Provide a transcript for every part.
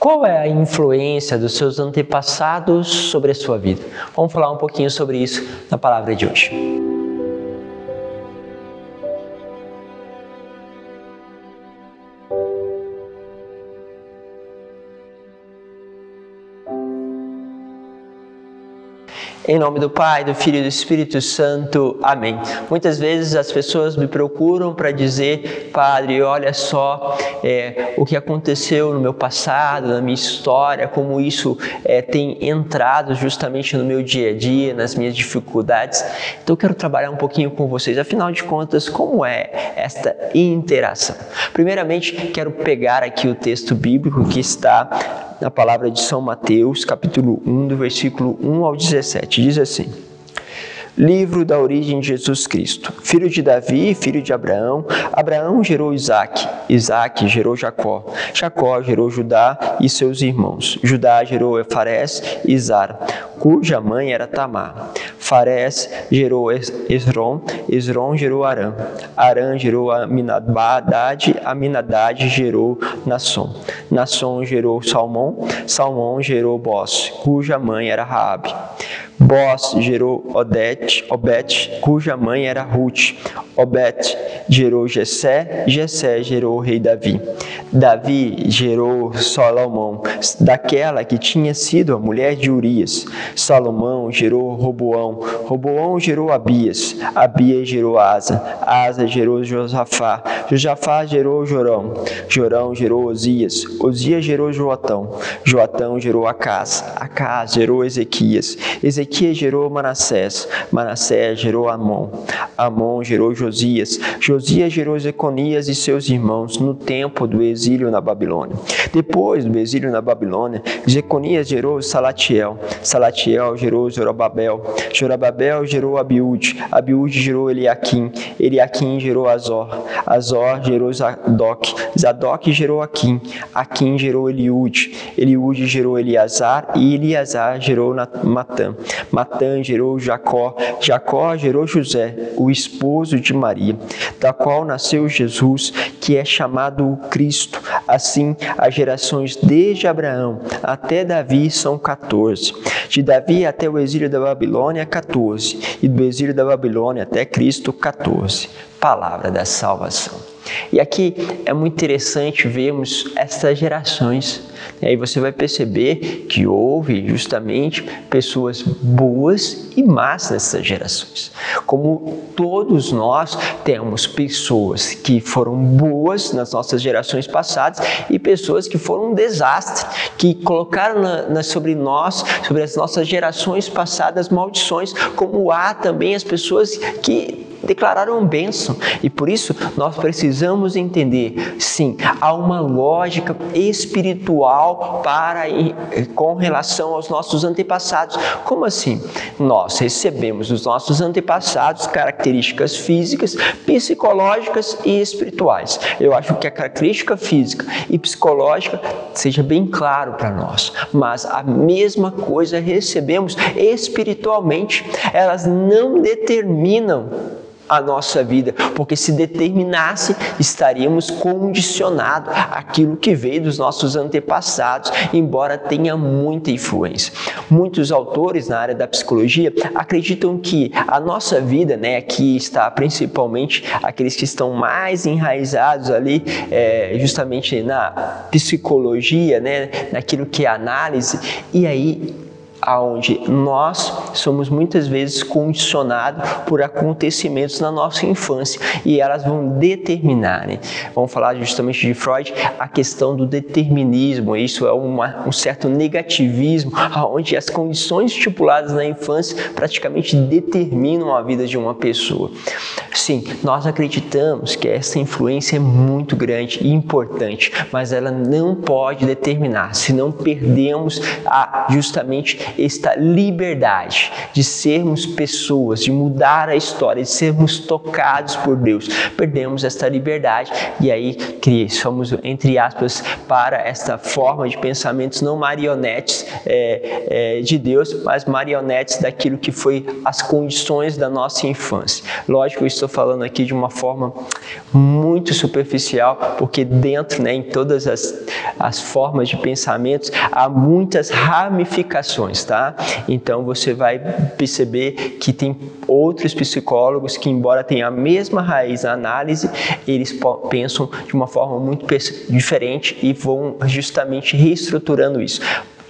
Qual é a influência dos seus antepassados sobre a sua vida? Vamos falar um pouquinho sobre isso na palavra de hoje. Em nome do Pai, do Filho e do Espírito Santo. Amém. Muitas vezes as pessoas me procuram para dizer: Padre, olha só o que aconteceu no meu passado, na minha história, como isso tem entrado justamente no meu dia a dia, nas minhas dificuldades. Então eu quero trabalhar um pouquinho com vocês. Afinal de contas, como é esta interação? Primeiramente, quero pegar aqui o texto bíblico que está na palavra de São Mateus, capítulo 1, do versículo 1 ao 17. Diz assim: Livro da origem de Jesus Cristo, filho de Davi, filho de Abraão. Abraão gerou Isaque, Isaque gerou Jacó, Jacó gerou Judá e seus irmãos. Judá gerou Farés e Zara, cuja mãe era Tamar. Farés gerou Esrom, Esrom gerou Arã, Arã gerou Aminadab, Aminadab gerou Nasson, Nasson gerou Salmão, Salmão gerou Boz, cuja mãe era Raabe. Boz gerou Obed, cuja mãe era Ruth. Obed gerou Jessé, Jessé gerou o rei Davi. Davi gerou Salomão, daquela que tinha sido a mulher de Urias. Salomão gerou Roboão, Roboão gerou Abias, Abias gerou Asa, Asa gerou Josafá, Josafá gerou Jorão, Jorão gerou Osias, Osias gerou Joatão, Joatão gerou Acás, Acás gerou Ezequias, Ezequias gerou Manassés, Manassés gerou Amon, Amon gerou Josias, Josias gerou Jeconias e seus irmãos no tempo do exílio na Babilônia. Depois do exílio na Babilônia, Jeconias gerou Salatiel, Salatiel gerou Zorobabel, Zorobabel gerou Abiúde, Abiúde gerou Eliaquim, Eliaquim gerou Azor, Azor gerou Zadok, Zadok gerou Aquim, Aquim gerou Eliúde, Eliúde gerou Eleazar e Eleazar gerou Matã, Matã gerou Jacó, Jacó gerou José, o esposo de Maria, da qual nasceu Jesus, que é chamado o Cristo. Assim, as gerações desde Abraão até Davi são 14. De Davi até o exílio da Babilônia, 14. E do exílio da Babilônia até Cristo, 14. Palavra da salvação. E aqui é muito interessante vermos essas gerações. E aí você vai perceber que houve justamente pessoas boas e más nessas gerações. Como todos nós temos pessoas que foram boas nas nossas gerações passadas e pessoas que foram um desastre, que colocaram sobre nós, sobre as nossas gerações passadas, maldições, como há também as pessoas que declararam bênção. E por isso nós precisamos entender, sim, há uma lógica espiritual com relação aos nossos antepassados. Como assim? Nós recebemos dos nossos antepassados características físicas, psicológicas e espirituais. Eu acho que a característica física e psicológica seja bem claro para nós, mas a mesma coisa recebemos espiritualmente. Elas não determinam a nossa vida, porque se determinasse, estaríamos condicionados àquilo que veio dos nossos antepassados, embora tenha muita influência. Muitos autores na área da psicologia acreditam que a nossa vida, aqui está principalmente aqueles que estão mais enraizados ali, justamente na psicologia, naquilo que é análise, e aí aonde nós somos muitas vezes condicionados por acontecimentos na nossa infância e elas vão determinar, Vamos falar justamente de Freud, a questão do determinismo. Isso é um certo negativismo, onde as condições estipuladas na infância praticamente determinam a vida de uma pessoa. Sim, nós acreditamos que essa influência é muito grande e importante, mas ela não pode determinar, senão perdemos justamente esta liberdade de sermos pessoas, de mudar a história, de sermos tocados por Deus. Perdemos esta liberdade e aí somos, entre aspas, para esta forma de pensamentos não marionetes de Deus, mas marionetes daquilo que foi as condições da nossa infância. Lógico, eu estou falando aqui de uma forma muito superficial, porque dentro, em todas as formas de pensamentos, há muitas ramificações, tá? Então você vai perceber que tem outros psicólogos que, embora tenham a mesma raiz na análise, eles pensam de uma forma muito diferente e vão justamente reestruturando isso.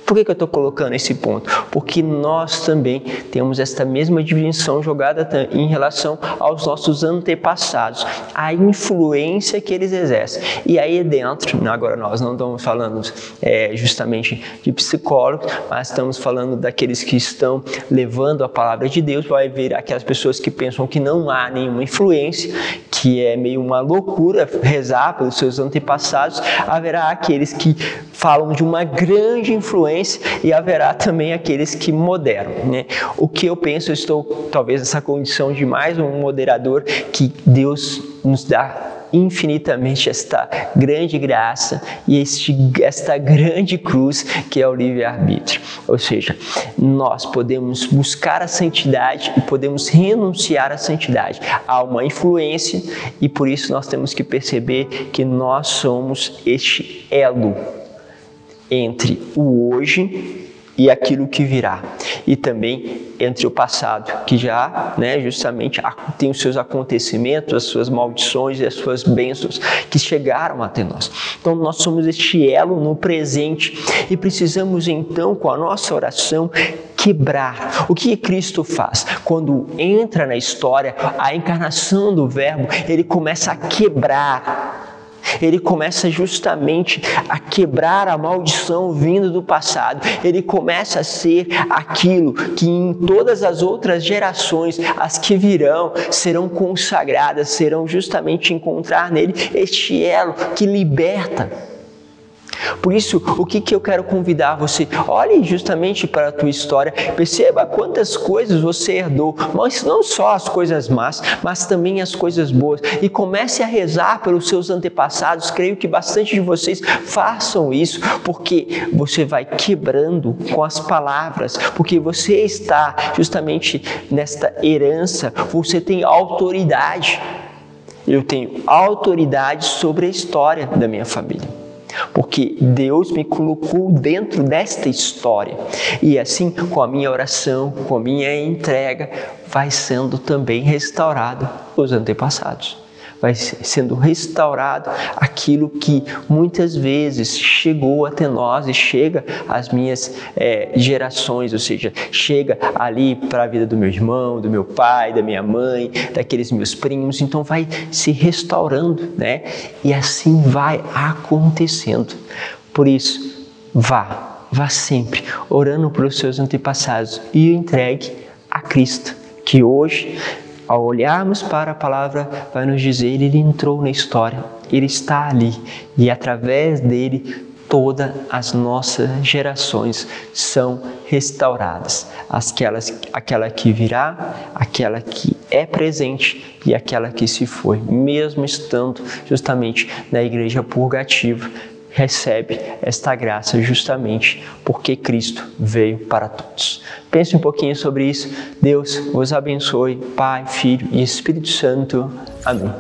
Por que eu estou colocando esse ponto? Porque nós também temos esta mesma dimensão jogada em relação aos nossos antepassados, a influência que eles exercem. E aí dentro, agora nós não estamos falando justamente de psicólogos, mas estamos falando daqueles que estão levando a palavra de Deus. Vai ver aquelas pessoas que pensam que não há nenhuma influência, que é meio uma loucura rezar pelos seus antepassados. Haverá aqueles que falam de uma grande influência e haverá também aqueles que moderam, O que eu penso, eu estou talvez nessa condição de mais um moderador, que Deus nos dá infinitamente esta grande graça e esta grande cruz que é o livre-arbítrio. Ou seja, nós podemos buscar a santidade e podemos renunciar à santidade. Há uma influência e por isso nós temos que perceber que nós somos este elo entre o hoje e aquilo que virá, e também entre o passado, que já justamente tem os seus acontecimentos, as suas maldições e as suas bênçãos que chegaram até nós. Então nós somos este elo no presente e precisamos então, com a nossa oração, quebrar. O que Cristo faz? Quando entra na história, a encarnação do Verbo, ele começa a quebrar. Ele começa justamente a quebrar a maldição vindo do passado. Ele começa a ser aquilo que em todas as outras gerações, as que virão, serão consagradas, serão justamente encontrar nele este elo que liberta. Por isso, o que eu quero convidar você? Olhe justamente para a tua história, perceba quantas coisas você herdou, mas não só as coisas más, mas também as coisas boas. E comece a rezar pelos seus antepassados. Creio que bastante de vocês façam isso, porque você vai quebrando com as palavras, porque você está justamente nesta herança, você tem autoridade. Eu tenho autoridade sobre a história da minha família. Porque Deus me colocou dentro desta história. E assim, com a minha oração, com a minha entrega, vai sendo também restaurado os antepassados. Vai sendo restaurado aquilo que muitas vezes chegou até nós e chega às minhas gerações, ou seja, chega ali para a vida do meu irmão, do meu pai, da minha mãe, daqueles meus primos. Então vai se restaurando, E assim vai acontecendo. Por isso, vá sempre orando pelos seus antepassados e entregue a Cristo, que hoje, ao olharmos para a palavra, vai nos dizer, ele entrou na história, ele está ali e através dele todas as nossas gerações são restauradas. Aquela que virá, aquela que é presente e aquela que se foi, mesmo estando justamente na igreja purgativa, recebe esta graça justamente porque Cristo veio para todos. Pense um pouquinho sobre isso. Deus vos abençoe, Pai, Filho e Espírito Santo. Amém.